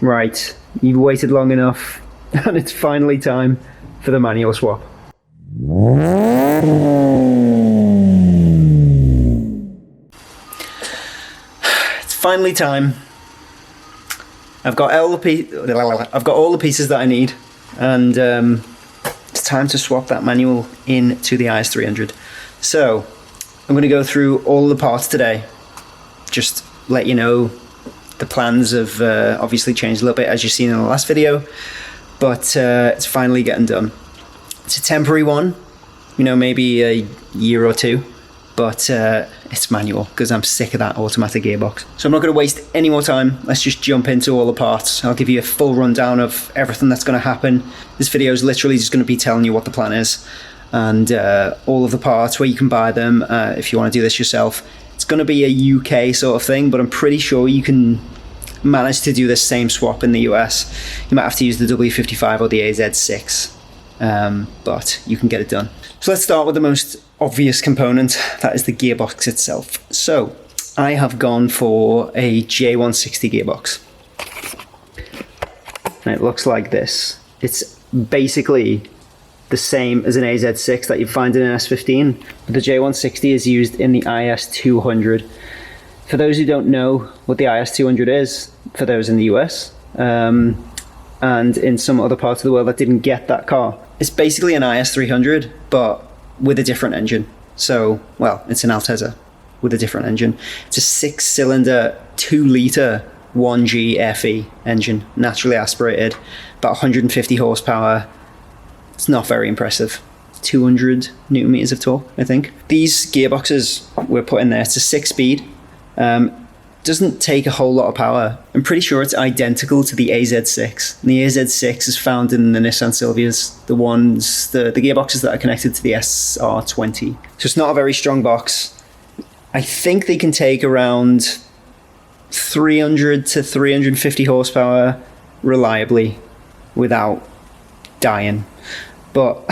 Right, you've waited long enough, and it's finally time for the manual swap. It's finally time. I've got all the pieces that I need, and it's time to swap that manual into the IS300. So I'm going to go through all the parts today. Just let you know the plans have obviously changed a little bit, as you've seen in the last video, but it's finally getting done. It's a temporary one, you know, maybe a year or two, but it's manual because I'm sick of that automatic gearbox. So I'm not going to waste any more time. Let's just jump into all the parts. I'll give you a full rundown of everything that's going to happen. This video is literally just going to be telling you what the plan is, and all of the parts, where you can buy them if you want to do this yourself. It's going to be a UK sort of thing, but I'm pretty sure you can manage to do this same swap in the US. You might have to use the W55 or the AZ6, but you can get it done. So let's start with the most obvious component, that is the gearbox itself. So I have gone for a J160 gearbox. And it looks like this. It's basically the same as an AZ6 that you find in an S15, but the J160 is used in the IS300. For those who don't know what the IS300 is, for those in the US and in some other parts of the world that didn't get that car, it's basically an IS300 but with a different engine. So, well, it's an Altezza with a different engine. It's a 6-cylinder 2-litre 1G FE engine, naturally aspirated, about 150 horsepower. It's not very impressive. 200 newton meters of torque, I think. These gearboxes we're putting there, it's a 6-speed. Doesn't take a whole lot of power. I'm pretty sure it's identical to the AZ6. And the AZ6 is found in the Nissan Silvias, the gearboxes that are connected to the SR20. So it's not a very strong box. I think they can take around 300 to 350 horsepower reliably without dying. But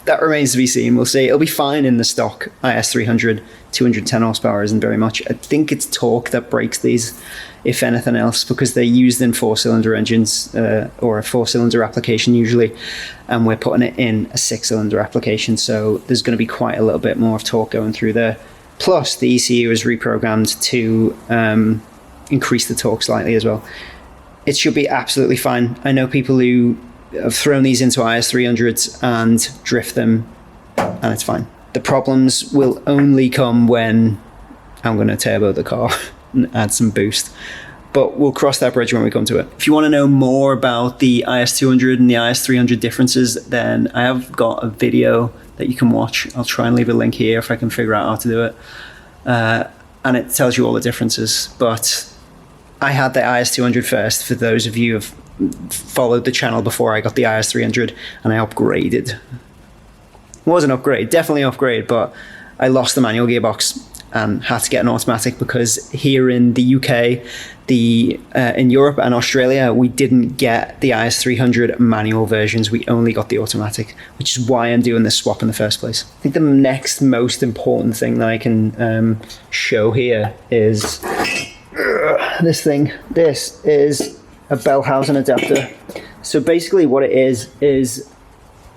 that remains to be seen. We'll see. It'll be fine in the stock IS300. 210 horsepower isn't very much. I think it's torque that breaks these, if anything else, because they're used in 4-cylinder engines or a 4-cylinder application usually, and we're putting it in a 6-cylinder application, so there's going to be quite a little bit more of torque going through there. Plus the ECU is reprogrammed to increase the torque slightly as well. It should be absolutely fine. I know people who have thrown these into IS300s and drift them, and it's fine. The problems will only come when I'm going to turbo the car and add some boost. But we'll cross that bridge when we come to it. If you want to know more about the IS200 and the IS300 differences, then I have got a video that you can watch. I'll try and leave a link here if I can figure out how to do it. And it tells you all the differences. But I had the IS200 first, for those of you who have followed the channel before I got the IS300, and I upgraded. It was an upgrade, definitely an upgrade, but I lost the manual gearbox and had to get an automatic because here in the UK, in Europe and Australia, we didn't get the IS300 manual versions. We only got the automatic, which is why I'm doing this swap in the first place. I think the next most important thing that I can show here is this thing. This is a Bellhousing adapter. So basically what it is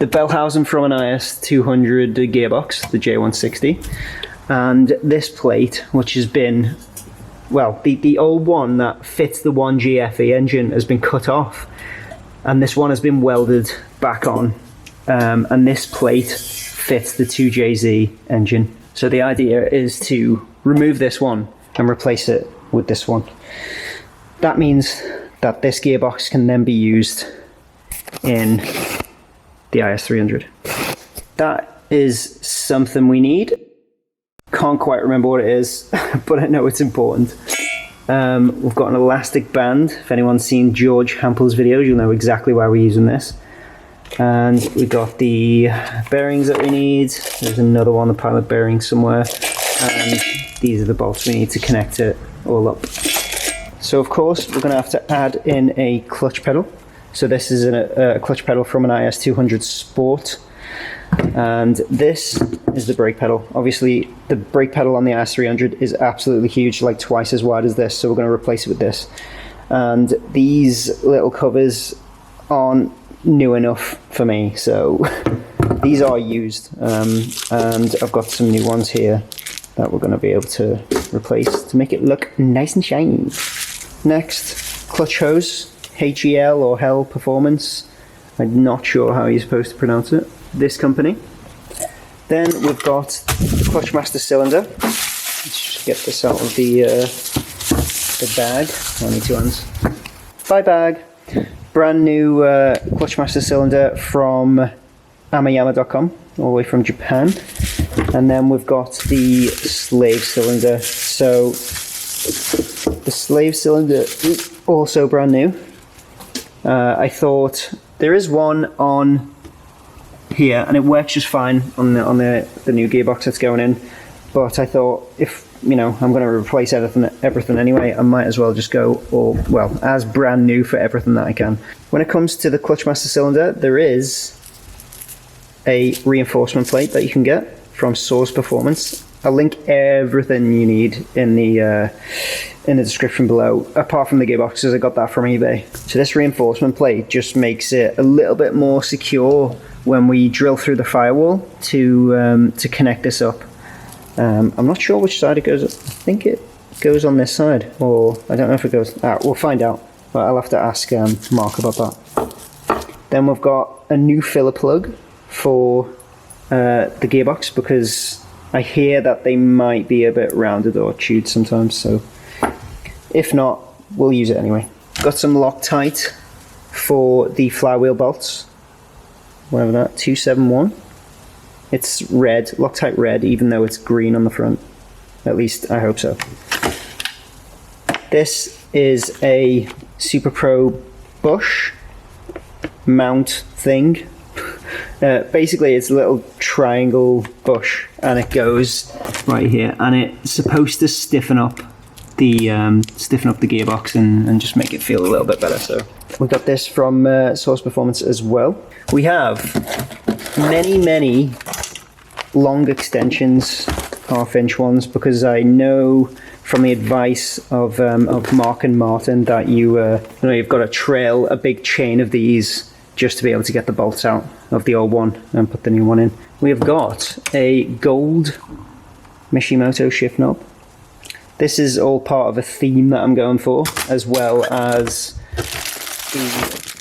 the Bellhousing from an IS300 gearbox, the J160, and this plate, which has been, well, the old one that fits the 1G FE engine has been cut off, and this one has been welded back on, and this plate fits the 2JZ engine. So the idea is to remove this one and replace it with this one. That means that this gearbox can then be used in the IS300. That is something we need. Can't quite remember what it is, but I know it's important. We've got an elastic band. If anyone's seen George Hampl's videos, you'll know exactly why we're using this. And we got the bearings that we need. There's another one, the pilot bearing somewhere. And these are the bolts we need to connect it all up. So of course, we're gonna have to add in a clutch pedal. So this is a clutch pedal from an IS200 Sport. And this is the brake pedal. Obviously, the brake pedal on the IS300 is absolutely huge, like twice as wide as this, so we're going to replace it with this. and these little covers aren't new enough for me, so these are used, and I've got some new ones here that we're going to be able to replace to make it look nice and shiny. Next, clutch hose, HEL or HEL Performance. I'm not sure how you're supposed to pronounce it. This company. Then we've got the Clutch Master cylinder. Let's just get this out of the bag. I need two hands. Bye bag. Brand new Clutch Master cylinder from amayama.com, all the way from Japan. And then we've got the slave cylinder. So the slave cylinder is also brand new. I thought there is one on here and it works just fine on the new gearbox that's going in, but I thought if I'm going to replace everything anyway, I might as well just go as brand new for everything that I can. When it comes to the Clutch Master cylinder, there is a reinforcement plate that you can get from Source Performance. I'll link everything you need in the description below, apart from the gearboxes. I got that from eBay. So this reinforcement plate just makes it a little bit more secure when we drill through the firewall to connect this up. I'm not sure which side it goes. I think it goes on this side, or I don't know if it goes. We'll find out, but I'll have to ask Mark about that. Then we've got a new filler plug for the gearbox, because I hear that they might be a bit rounded or chewed sometimes, so if not, we'll use it anyway. Got some Loctite for the flywheel bolts, whatever that, 271. It's red, Loctite red, even though it's green on the front. At least I hope so. This is a Super Pro bush mount thing. Basically it's a little triangle bush and it goes right here, and it's supposed to stiffen up the gearbox and just make it feel a little bit better. So we got this from Source Performance as well. We have many long extensions, 1/2-inch ones, because I know from the advice of Mark and Martin that you've got to trail a big chain of these just to be able to get the bolts out of the old one and put the new one in. We have got a gold Mishimoto shift knob. This is all part of a theme that I'm going for, as well as the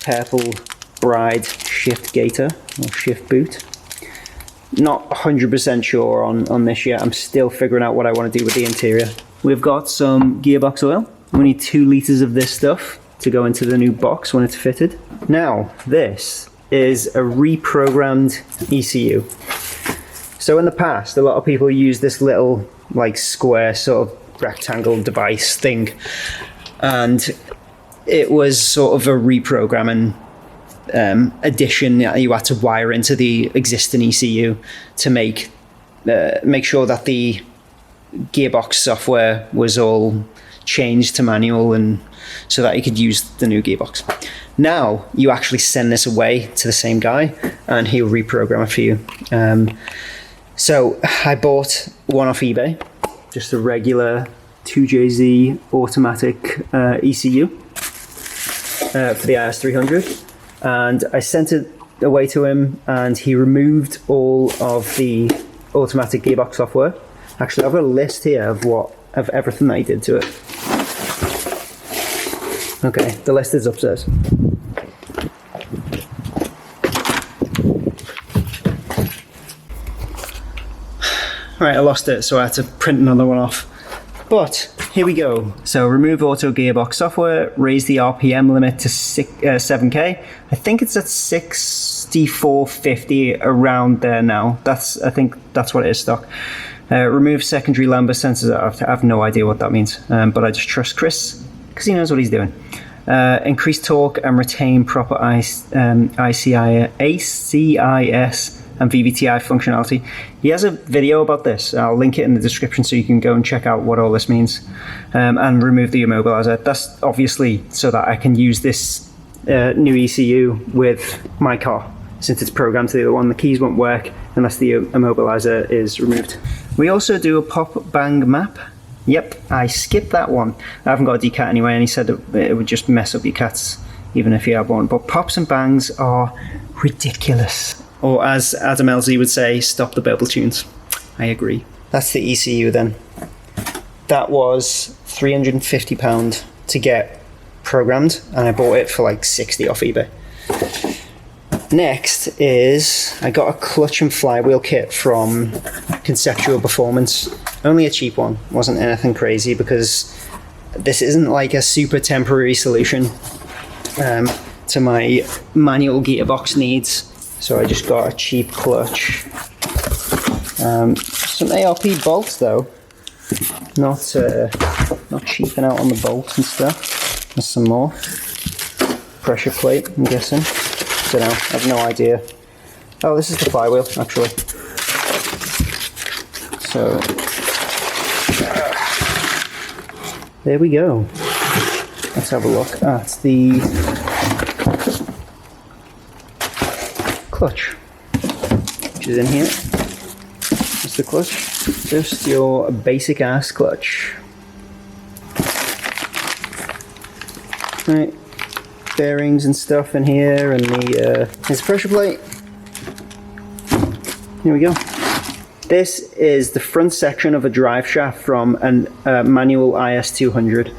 purple bride shift gaiter or shift boot. Not 100% sure on this yet. I'm still figuring out what I want to do with the interior. We've got some gearbox oil. We need 2 liters of this stuff to go into the new box when it's fitted. Now, this is a reprogrammed ECU. So in the past, a lot of people use this little square sort of rectangle device thing, and it was sort of a reprogramming addition that you had to wire into the existing ECU to make sure that the gearbox software was all changed to manual, and so that you could use the new gearbox. Now you actually send this away to the same guy and he'll reprogram it for you. So I bought one off eBay, just a regular 2JZ automatic ECU for the IS300, and I sent it away to him and he removed all of the automatic gearbox software. Actually, I've got a list here of everything that he did to it. Okay, the list is upstairs. Right, I lost it, so I had to print another one off. But here we go. So remove auto gearbox software, raise the RPM limit to 7K. I think it's at 6450, around there now. I think that's what it is stock. Remove secondary lambda sensors. I have no idea what that means, but I just trust Chris because he knows what he's doing. Increase torque and retain proper ACIS and VVTi functionality. He has a video about this. I'll link it in the description so you can go and check out what all this means. And remove the immobilizer. That's obviously so that I can use this new ECU with my car. Since it's programmed to the other one, the keys won't work unless the immobilizer is removed. We also do a pop bang map Yep, I skipped that one. I haven't got a decat anyway, and he said it would just mess up your cats, even if you have one. But pops and bangs are ridiculous. Or as Adam LZ would say, stop the Bible tunes. I agree. That's the ECU then. That was £350 to get programmed, and I bought it for like 60 off eBay. Next is, I got a clutch and flywheel kit from Conceptual Performance. Only a cheap one, wasn't anything crazy, because this isn't like a super temporary solution to my manual gearbox needs. So I just got a cheap clutch. Some ARP bolts though, not cheaping out on the bolts and stuff. There's some more. Pressure plate, I'm guessing. Don't know, I have no idea. Oh, this is the flywheel, actually. So, there we go. Let's have a look at the clutch, which is in here. That's the clutch. Just your basic ass clutch. Right. Bearings and stuff in here, and here's the pressure plate. Here we go. This is the front section of a drive shaft from a manual IS300.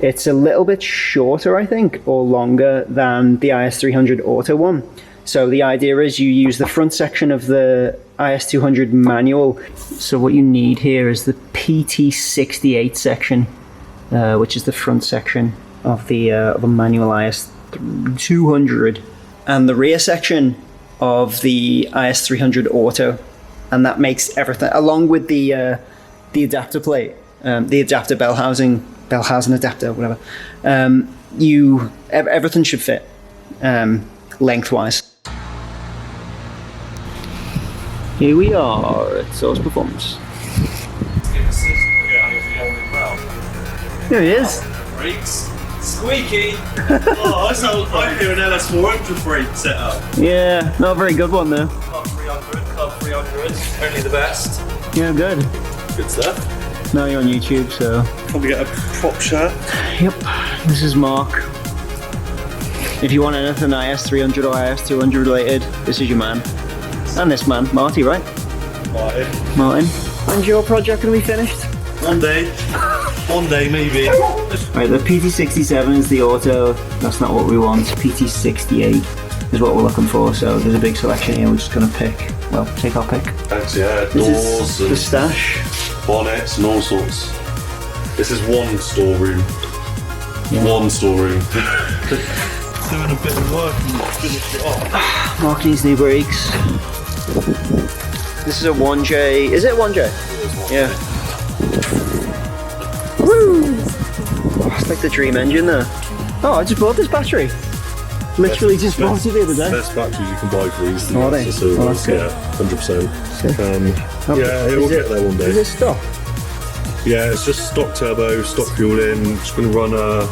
It's a little bit shorter, I think, or longer than the IS300 auto one. So the idea is you use the front section of the IS300 manual. So what you need here is the PT68 section, which is the front section of a manual IS200, and the rear section of the IS300 Auto, and that makes everything, along with the adapter plate, the adapter Bellhousing Adaptor, whatever. Everything should fit lengthwise. Here we are at Source Performance. Here he is. Brakes. Squeaky! Oh, I hear an LS400 brake setup. Yeah, not a very good one though. Club 300, only the best. Yeah, good. Good stuff. Now you're on YouTube, so... Probably get a prop shot. Yep, this is Mark. If you want anything IS300 or IS200 related, this is your man. And this man, Marty, right? Martin. When's your project going to be finished? One day. One day, maybe. Right, the PT67 is the auto. That's not what we want. PT68 is what we're looking for. So there's a big selection here. We're just going to pick. Well, take our pick. Thanks, yeah. This is the stash. Bonnets and all sorts. This is one storeroom. Yeah. One storeroom. Doing a bit of work and finish it off. Mark needs new brakes. This is a 1J. Is it 1J? Yeah. Woo! Oh, it's like the dream engine there. Oh, I just bought this battery. Literally just bought it the other day. Best batteries you can buy for these. Oh, are they? Oh, that's good. Yeah, 100%. Yeah, it will get there one day. Is it stock? Yeah, it's just stock turbo, stock fuel in. Just going to run a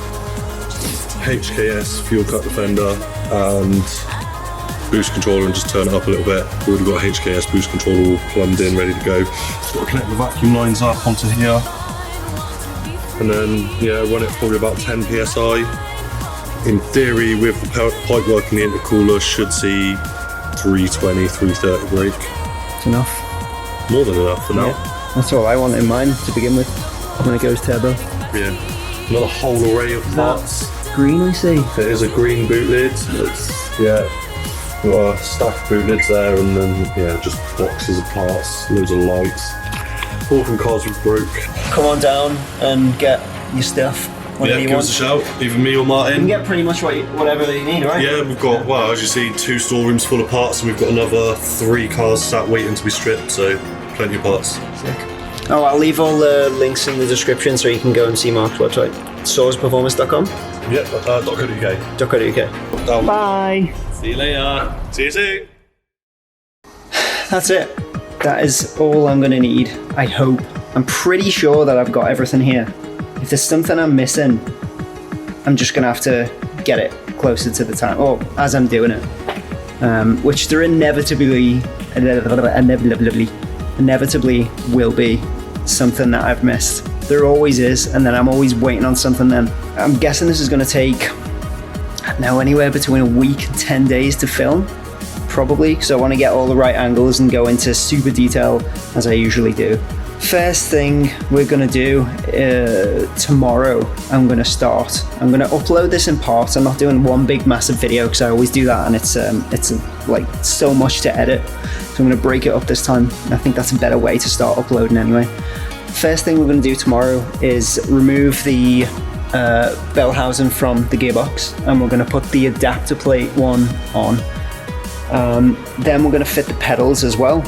HKS fuel cut defender and boost controller and just turn it up a little bit. We've already got a HKS boost controller all plumbed in, ready to go. Just got to connect the vacuum lines up onto here. And then, yeah, run it probably about 10 PSI. In theory, with the pipe work in the intercooler, should see 320, 330 brake. It's enough. More than enough for now. Yeah, that's all I want in mine to begin with when it goes turbo. Yeah. Not a whole array of parts. Green, we see. It is a green boot lid. Yeah. Got a stack of boot lids there, and then, yeah, just boxes of parts, loads of lights. All from cars we broke. Come on down and get your stuff. Yeah, give us a shout, either me or Martin. You can get pretty much whatever you need, right? Yeah, we've got, well, as you see, 2 storerooms full of parts, and we've got another 3 cars sat waiting to be stripped, so plenty of parts. Sick. Oh, I'll leave all the links in the description so you can go and see Mark's website. sourceperformance.com? Yep, .co.uk. .co.uk. Bye! See you later. See you soon. That's it. That is all I'm going to need, I hope. I'm pretty sure that I've got everything here. If there's something I'm missing, I'm just going to have to get it closer to the time, or as I'm doing it. Which there inevitably will be something that I've missed. There always is, and then I'm always waiting on something then. I'm guessing this is going to take, I don't know, anywhere between a week and 10 days to film, probably, because I want to get all the right angles and go into super detail as I usually do. First thing we're going to do tomorrow, I'm going to upload this in parts. I'm not doing one big massive video because I always do that, and it's like so much to edit. So I'm going to break it up this time. I think that's a better way to start uploading anyway. First thing we're going to do tomorrow is remove the Bellhousing from the gearbox, and we're going to put the adapter plate one on. Then we're going to fit the pedals as well.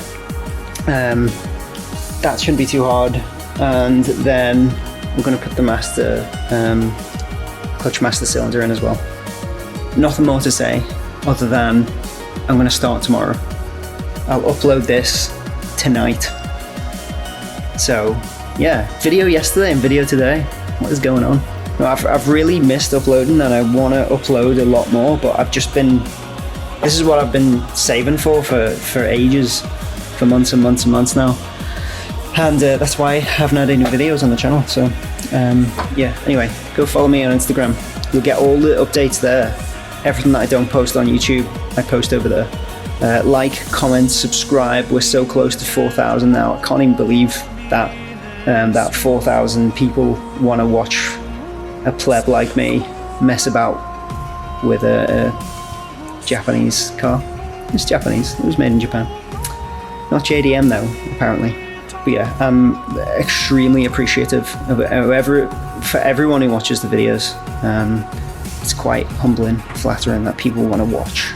That shouldn't be too hard. And then we're going to put the master clutch master cylinder in as well. Nothing more to say other than I'm going to start tomorrow. I'll upload this tonight. So yeah, video yesterday and video today. What is going on? No, I've really missed uploading, and I want to upload a lot more, but I've just been, this is what I've been saving for ages, for months and months and months now. And that's why I haven't had any videos on the channel. So yeah, anyway, go follow me on Instagram. You'll get all the updates there. Everything that I don't post on YouTube, I post over there. Like, comment, subscribe. We're so close to 4,000 now. I can't even believe that that 4,000 people want to watch a pleb like me mess about with a Japanese car. It's Japanese. It was made in Japan. Not JDM though, apparently. But yeah, I'm extremely appreciative of for everyone who watches the videos. It's quite humbling, flattering that people want to watch.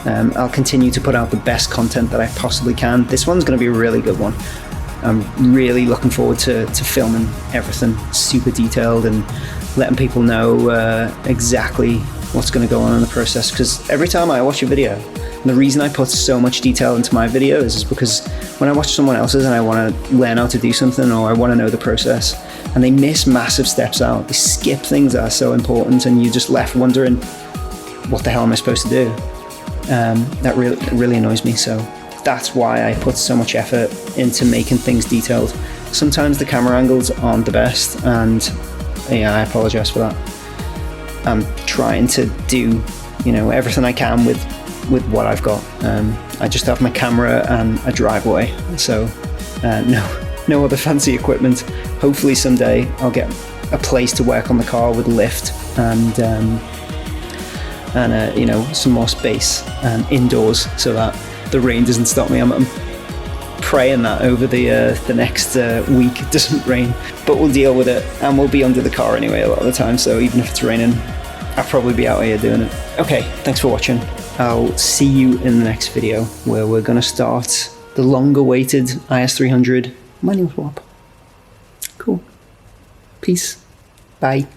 I'll continue to put out the best content that I possibly can. This one's going to be a really good one. I'm really looking forward to filming everything super detailed and letting people know exactly what's going to go on in the process, because every time I watch a video, and the reason I put so much detail into my videos is because when I watch someone else's and I want to learn how to do something, or I want to know the process, and they miss massive steps out, they skip things that are so important, and you're just left wondering, what the hell am I supposed to do? That really annoys me. So that's why I put so much effort into making things detailed. Sometimes the camera angles aren't the best, and yeah, I apologize for that. I'm trying to do, everything I can with what I've got. I just have my camera and a driveway, so no other fancy equipment. Hopefully someday I'll get a place to work on the car with lift and some more space indoors, so that the rain doesn't stop me. I'm praying that over the next week it doesn't rain, but we'll deal with it, and we'll be under the car anyway a lot of the time, so even if it's raining, I'll probably be out here doing it. Okay, thanks for watching. I'll see you in the next video, where we're going to start the long-awaited IS300 manual swap. Cool. Peace. Bye.